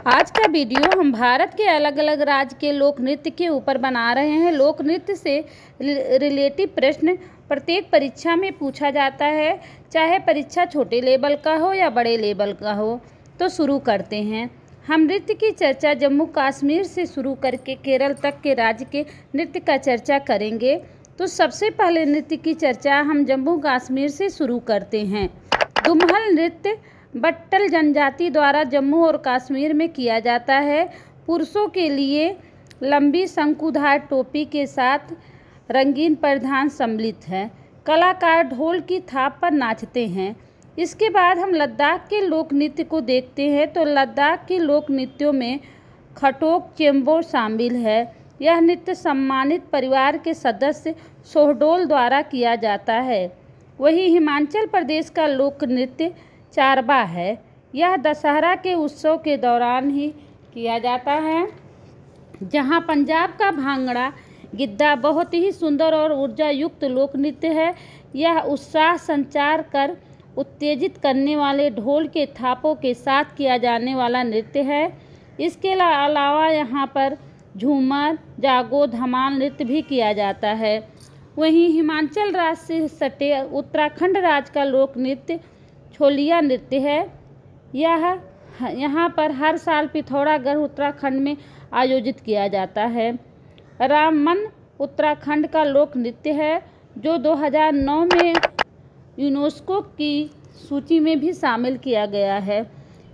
आज का वीडियो हम भारत के अलग अलग राज्य के लोक नृत्य के ऊपर बना रहे हैं। लोक नृत्य से रिलेटिव प्रश्न प्रत्येक परीक्षा में पूछा जाता है, चाहे परीक्षा छोटे लेवल का हो या बड़े लेवल का हो। तो शुरू करते हैं। हम नृत्य की चर्चा जम्मू कश्मीर से शुरू करके केरल तक के राज्य के नृत्य का चर्चा करेंगे। तो सबसे पहले नृत्य की चर्चा हम जम्मू कश्मीर से शुरू करते हैं। दुमहल नृत्य बट्टल जनजाति द्वारा जम्मू और कश्मीर में किया जाता है। पुरुषों के लिए लंबी शंकुधार टोपी के साथ रंगीन परिधान सम्मिलित है। कलाकार ढोल की थाप पर नाचते हैं। इसके बाद हम लद्दाख के लोक नृत्य को देखते हैं। तो लद्दाख के लोक नृत्यों में खटोक चेम्बो शामिल है। यह नृत्य सम्मानित परिवार के सदस्य सोहडोल द्वारा किया जाता है। वहीं हिमाचल प्रदेश का लोक नृत्य चारबा है। यह दशहरा के उत्सव के दौरान ही किया जाता है। जहां पंजाब का भांगड़ा गिद्धा बहुत ही सुंदर और ऊर्जा युक्त लोक नृत्य है। यह उत्साह संचार कर उत्तेजित करने वाले ढोल के थापों के साथ किया जाने वाला नृत्य है। इसके अलावा यहाँ पर झूमर, जागो, धमाल नृत्य भी किया जाता है। वहीं हिमाचल राज्य से सटे उत्तराखंड राज्य का लोक नृत्य छोलिया नृत्य है। यहाँ पर हर साल पिथौरागढ़ उत्तराखंड में आयोजित किया जाता है। रामन उत्तराखंड का लोक नृत्य है, जो 2009 में यूनेस्को की सूची में भी शामिल किया गया है।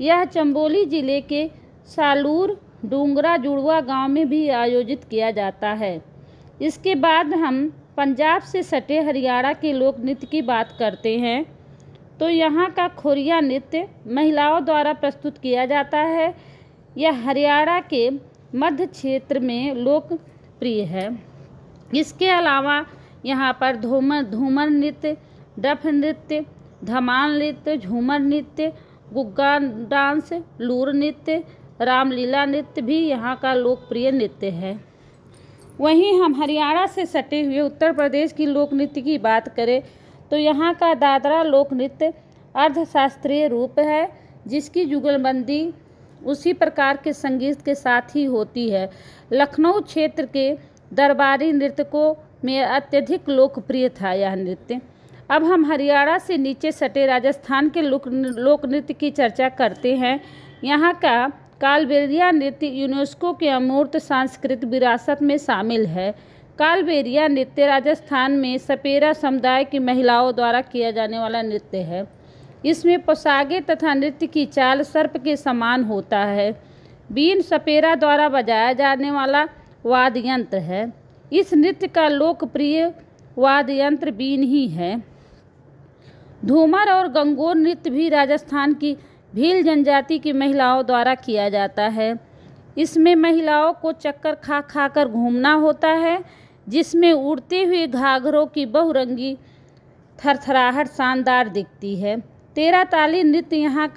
यह चंबोली जिले के सालूर डूंगरा जुड़वा गांव में भी आयोजित किया जाता है। इसके बाद हम पंजाब से सटे हरियाणा के लोक नृत्य की बात करते हैं। तो यहाँ का खोरिया नृत्य महिलाओं द्वारा प्रस्तुत किया जाता है। यह हरियाणा के मध्य क्षेत्र में लोकप्रिय है। इसके अलावा यहाँ पर धूमर नृत्य, डफ नृत्य, धमाल नृत्य, झूमर नृत्य, गुग्गा डांस, लूर नृत्य, रामलीला नृत्य भी यहाँ का लोकप्रिय नृत्य है। वहीं हम हरियाणा से सटे हुए उत्तर प्रदेश की लोक नृत्य की बात करें तो यहाँ का दादरा लोक नृत्य अर्धशास्त्रीय रूप है, जिसकी जुगलबंदी उसी प्रकार के संगीत के साथ ही होती है। लखनऊ क्षेत्र के दरबारी नृत्यकों में अत्यधिक लोकप्रिय था यह नृत्य। अब हम हरियाणा से नीचे सटे राजस्थान के लोक नृत्य की चर्चा करते हैं। यहाँ का कालबेलिया नृत्य यूनेस्को के अमूर्त सांस्कृतिक विरासत में शामिल है। कालबेलिया नृत्य राजस्थान में सपेरा समुदाय की महिलाओं द्वारा किया जाने वाला नृत्य है। इसमें पोशाकें तथा नृत्य की चाल सर्प के समान होता है। बीन सपेरा द्वारा बजाया जाने वाला वाद्य यंत्र है। इस नृत्य का लोकप्रिय वाद्य यंत्र बीन ही है। धूमर और गंगोर नृत्य भी राजस्थान की भील जनजाति की महिलाओं द्वारा किया जाता है। इसमें महिलाओं को चक्कर खा खा कर घूमना होता है, जिसमें उड़ते हुए घाघरों की बहुरंगी थरथराहट शानदार दिखती है। तेरह ताली नृत्य यहाँ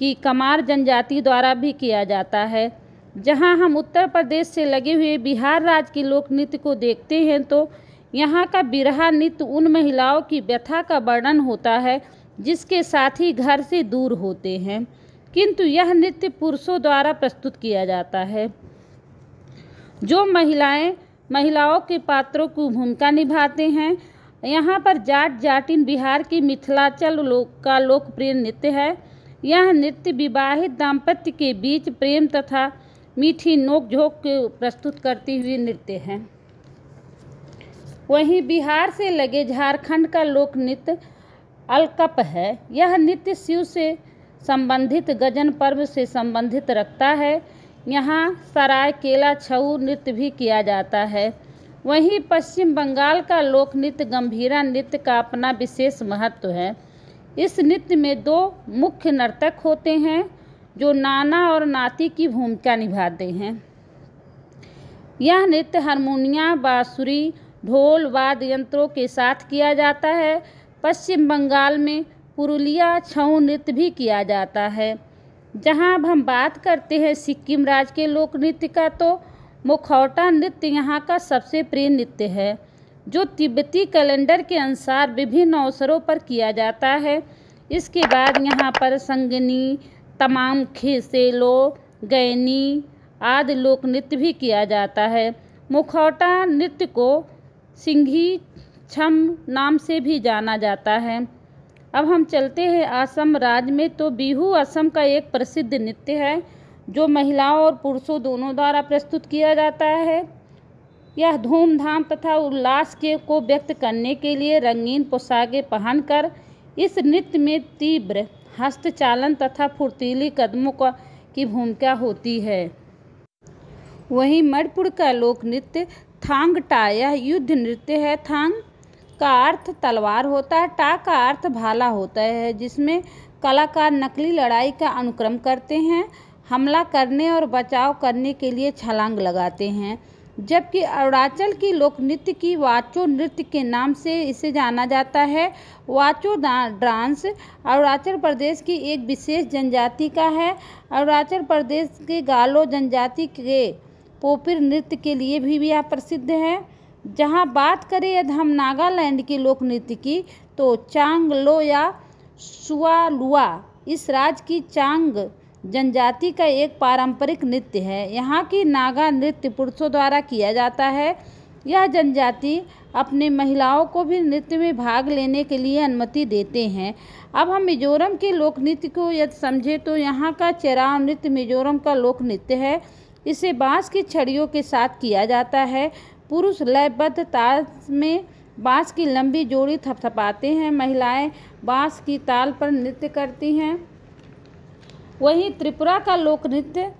की कमार जनजाति द्वारा भी किया जाता है। जहाँ हम उत्तर प्रदेश से लगे हुए बिहार राज्य के लोक नृत्य को देखते हैं तो यहाँ का बिरहा नृत्य उन महिलाओं की व्यथा का वर्णन होता है जिसके साथी घर से दूर होते हैं, किंतु यह नृत्य पुरुषों द्वारा प्रस्तुत किया जाता है। जो महिलाओं के पात्रों की भूमिका निभाते हैं। यहाँ पर जाट जाटिन बिहार की मिथिलांचल का लोकप्रिय नृत्य है। यह नृत्य विवाहित दाम्पत्य के बीच प्रेम तथा मीठी नोक-झोंक को प्रस्तुत करती हुई नृत्य है। वहीं बिहार से लगे झारखंड का लोक नृत्य अलकप है। यह नृत्य शिव से संबंधित गजन पर्व से संबंधित रखता है। यहाँ सरायकेला छऊ नृत्य भी किया जाता है। वहीं पश्चिम बंगाल का लोक नृत्य गंभीरा नृत्य का अपना विशेष महत्व है। इस नृत्य में दो मुख्य नर्तक होते हैं जो नाना और नाती की भूमिका निभाते हैं। यह नृत्य हारमोनियम, बांसुरी, ढोल वाद्य यंत्रों के साथ किया जाता है। पश्चिम बंगाल में पुरुलिया छऊ नृत्य भी किया जाता है। जहां अब हम बात करते हैं सिक्किम राज्य के लोक नृत्य का तो मुखौटा नृत्य यहाँ का सबसे प्रिय नृत्य है, जो तिब्बती कैलेंडर के अनुसार विभिन्न अवसरों पर किया जाता है। इसके बाद यहाँ पर संगनी, तमाम खेसेलो, गैनी आदि लोक नृत्य भी किया जाता है। मुखौटा नृत्य को सिंघी छम नाम से भी जाना जाता है। अब हम चलते हैं असम राज्य में। तो बिहू असम का एक प्रसिद्ध नृत्य है जो महिलाओं और पुरुषों दोनों द्वारा प्रस्तुत किया जाता है। यह धूमधाम तथा उल्लास को व्यक्त करने के लिए रंगीन पोशाकें पहनकर इस नृत्य में तीव्र हस्तचालन तथा फुर्तीली कदमों की भूमिका होती है। वहीं मणिपुर का लोक नृत्य थांग टा यह युद्ध नृत्य है। थांग का अर्थ तलवार होता है, टा का अर्थ भाला होता है, जिसमें कलाकार नकली लड़ाई का अनुक्रम करते हैं, हमला करने और बचाव करने के लिए छलांग लगाते हैं। जबकि अरुणाचल की लोक नृत्य की वाचो नृत्य के नाम से इसे जाना जाता है। वाचो डांस अरुणाचल प्रदेश की एक विशेष जनजाति का है। अरुणाचल प्रदेश के गालो जनजाति के पोपिर नृत्य के लिए भी यह प्रसिद्ध है। जहां बात करें यदि हम नागालैंड की लोक नृत्य की, तो चांगलो या सुआलुआ इस राज्य की चांग जनजाति का एक पारंपरिक नृत्य है। यहाँ की नागा नृत्य पुरुषों द्वारा किया जाता है। यह जनजाति अपने महिलाओं को भी नृत्य में भाग लेने के लिए अनुमति देते हैं। अब हम मिजोरम के लोक नृत्य को यदि समझें तो यहाँ का चेराव नृत्य मिजोरम का लोक नृत्य है। इसे बांस की छड़ियों के साथ किया जाता है। पुरुष लयबद्ध ताल में बांस की लंबी जोड़ी थपथपाते हैं। महिलाएं बांस की ताल पर नृत्य करती हैं। वहीं त्रिपुरा का लोक नृत्य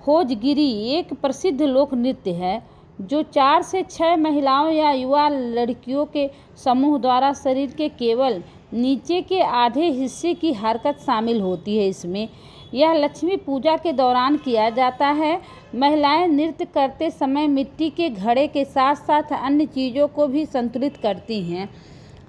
होजगिरी एक प्रसिद्ध लोक नृत्य है जो 4 से 6 महिलाओं या युवा लड़कियों के समूह द्वारा शरीर के केवल नीचे के आधे हिस्से की हरकत शामिल होती है। इसमें यह लक्ष्मी पूजा के दौरान किया जाता है। महिलाएं नृत्य करते समय मिट्टी के घड़े के साथ साथ अन्य चीज़ों को भी संतुलित करती हैं।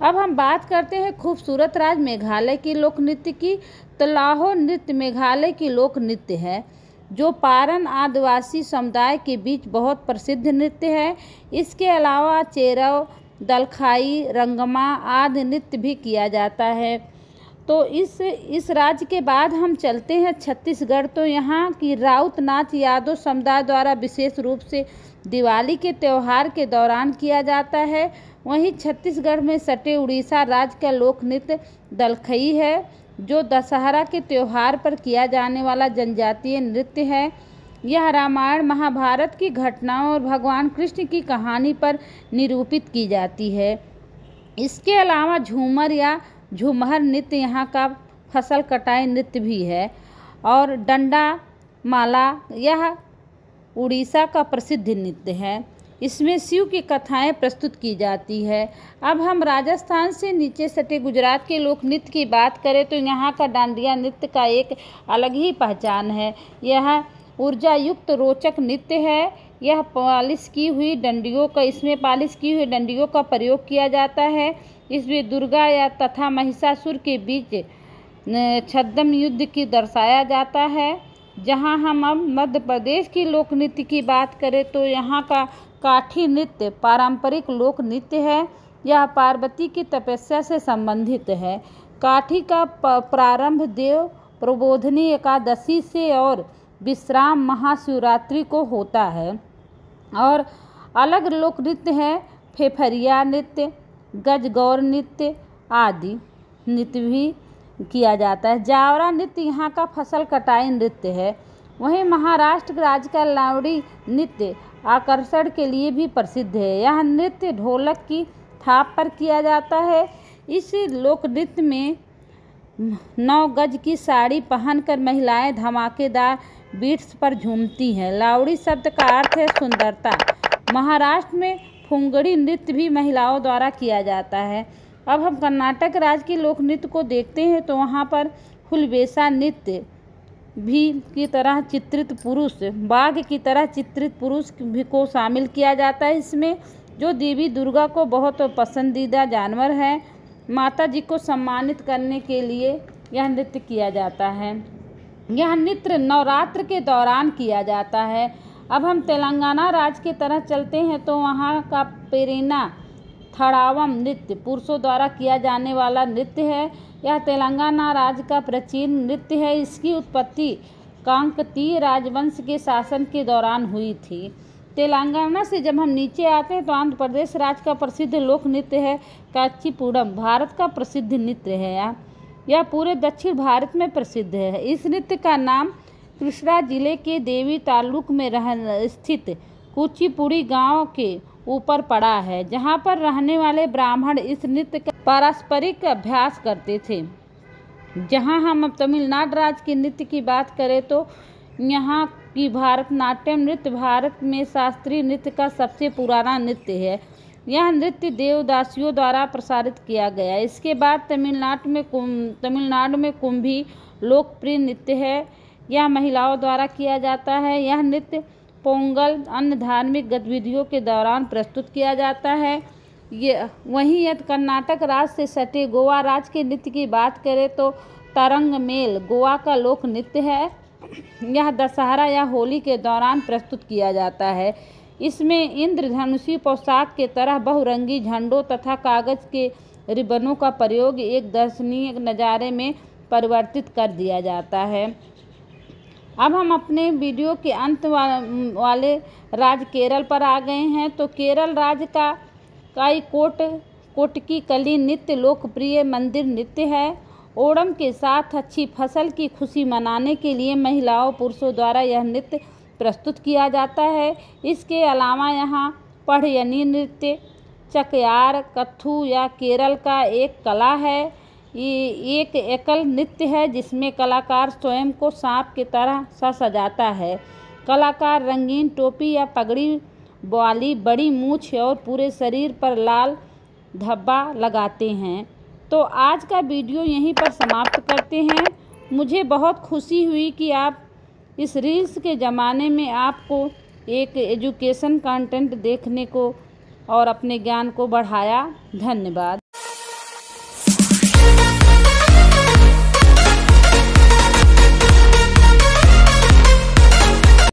अब हम बात करते हैं खूबसूरत राज्य मेघालय की लोक नृत्य की। तो लाहो नृत्य मेघालय की लोक नृत्य है जो पारन आदिवासी समुदाय के बीच बहुत प्रसिद्ध नृत्य है। इसके अलावा चेरव, दलखाई, रंगमा आदि नृत्य भी किया जाता है। तो इस राज्य के बाद हम चलते हैं छत्तीसगढ़। तो यहाँ की राउत नाच यादव समुदाय द्वारा विशेष रूप से दिवाली के त्यौहार के दौरान किया जाता है। वहीं छत्तीसगढ़ में सटे उड़ीसा राज्य का लोक नृत्य दलखई है जो दशहरा के त्यौहार पर किया जाने वाला जनजातीय नृत्य है। यह रामायण महाभारत की घटनाओं और भगवान कृष्ण की कहानी पर निरूपित की जाती है। इसके अलावा झूमर या झूमर नृत्य यहाँ का फसल कटाई नृत्य भी है। और डंडा माला यह उड़ीसा का प्रसिद्ध नृत्य है। इसमें शिव की कथाएं प्रस्तुत की जाती है। अब हम राजस्थान से नीचे सटे गुजरात के लोक नृत्य की बात करें तो यहाँ का डांडिया नृत्य का एक अलग ही पहचान है। यह ऊर्जा युक्त रोचक नृत्य है। यह पालिश की हुई डंडियों का प्रयोग किया जाता है। इसमें दुर्गा या तथा महिषासुर के बीच छद्म युद्ध की दर्शाया जाता है। जहां हम अब मध्य प्रदेश की लोक नृत्य की बात करें तो यहाँ का काठी नृत्य पारंपरिक लोक नृत्य है। यह पार्वती की तपस्या से संबंधित है। काठी का प्रारंभ देव प्रबोधिनी एकादशी से और विश्राम महाशिवरात्रि को होता है। और अलग लोक नृत्य है फेफरिया नृत्य, गजगौर नृत्य आदि नृत्य भी किया जाता है। जावरा नृत्य यहाँ का फसल कटाई नृत्य है। वहीं महाराष्ट्र राज्य का लावड़ी नृत्य आकर्षण के लिए भी प्रसिद्ध है। यह नृत्य ढोलक की थाप पर किया जाता है। इस लोक नृत्य में 9 गज की साड़ी पहनकर महिलाएं धमाकेदार बीट्स पर झूमती हैं। लावड़ी शब्द का अर्थ है सुंदरता। महाराष्ट्र में फुंगड़ी नृत्य भी महिलाओं द्वारा किया जाता है। अब हम कर्नाटक राज्य के लोक नृत्य को देखते हैं तो वहाँ पर हुलबेसा नृत्य भी की तरह चित्रित पुरुष, बाघ की तरह चित्रित पुरुष भी को शामिल किया जाता है इसमें, जो देवी दुर्गा को बहुत पसंदीदा जानवर है। माता जी को सम्मानित करने के लिए यह नृत्य किया जाता है। यह नृत्य नवरात्र के दौरान किया जाता है। अब हम तेलंगाना राज्य की तरह चलते हैं तो वहाँ का पेरीना थड़ावम नृत्य पुरुषों द्वारा किया जाने वाला नृत्य है। यह तेलंगाना राज्य का प्राचीन नृत्य है। इसकी उत्पत्ति काकतीय राजवंश के शासन के दौरान हुई थी। तेलंगाना से जब हम नीचे आते हैं तो आंध्र प्रदेश राज्य का प्रसिद्ध लोक नृत्य है कच्चीपुड़म। भारत का प्रसिद्ध नृत्य है। यह पूरे दक्षिण भारत में प्रसिद्ध है। इस नृत्य का नाम कृष्णा जिले के देवी तालुक में स्थित कुचिपुड़ी गांव के ऊपर पड़ा है, जहां पर रहने वाले ब्राह्मण इस नृत्य का पारंपरिक अभ्यास करते थे। जहां हम अब तमिलनाडु राज्य के नृत्य की बात करें तो यहाँ की भारतनाट्यम नृत्य भारत में शास्त्रीय नृत्य का सबसे पुराना नृत्य है। यह नृत्य देवदासियों द्वारा प्रसारित किया गया। इसके बाद तमिलनाडु में कुंभी लोकप्रिय नृत्य है। यह महिलाओं द्वारा किया जाता है। यह नृत्य पोंगल अन्य धार्मिक गतिविधियों के दौरान प्रस्तुत किया जाता है। वहीं यदि कर्नाटक राज्य से सटे गोवा राज्य के नृत्य की बात करें तो तरंग मेल गोवा का लोक नृत्य है। यह दशहरा या होली के दौरान प्रस्तुत किया जाता है। इसमें इंद्रधनुषी पोशाक के तरह बहुरंगी झंडों तथा कागज के रिबनों का प्रयोग एक दर्शनीय नज़ारे में परिवर्तित कर दिया जाता है। अब हम अपने वीडियो के अंत वाले राज्य केरल पर आ गए हैं। तो केरल राज्य का कोटक्कीकली नृत्य लोकप्रिय मंदिर नृत्य है। ओणम के साथ अच्छी फसल की खुशी मनाने के लिए महिलाओं पुरुषों द्वारा यह नृत्य प्रस्तुत किया जाता है। इसके अलावा यहाँ पढ़यनी नृत्य, चकयार, कथ्थू या केरल का एक कला है। ये एक एकल नृत्य है जिसमें कलाकार स्वयं को सांप की तरह सजाता है। कलाकार रंगीन टोपी या पगड़ी वाली बड़ी मूछ और पूरे शरीर पर लाल धब्बा लगाते हैं। तो आज का वीडियो यहीं पर समाप्त करते हैं। मुझे बहुत खुशी हुई कि आप इस रील्स के ज़माने में आपको एक एजुकेशन कंटेंट देखने को और अपने ज्ञान को बढ़ाया। धन्यवाद।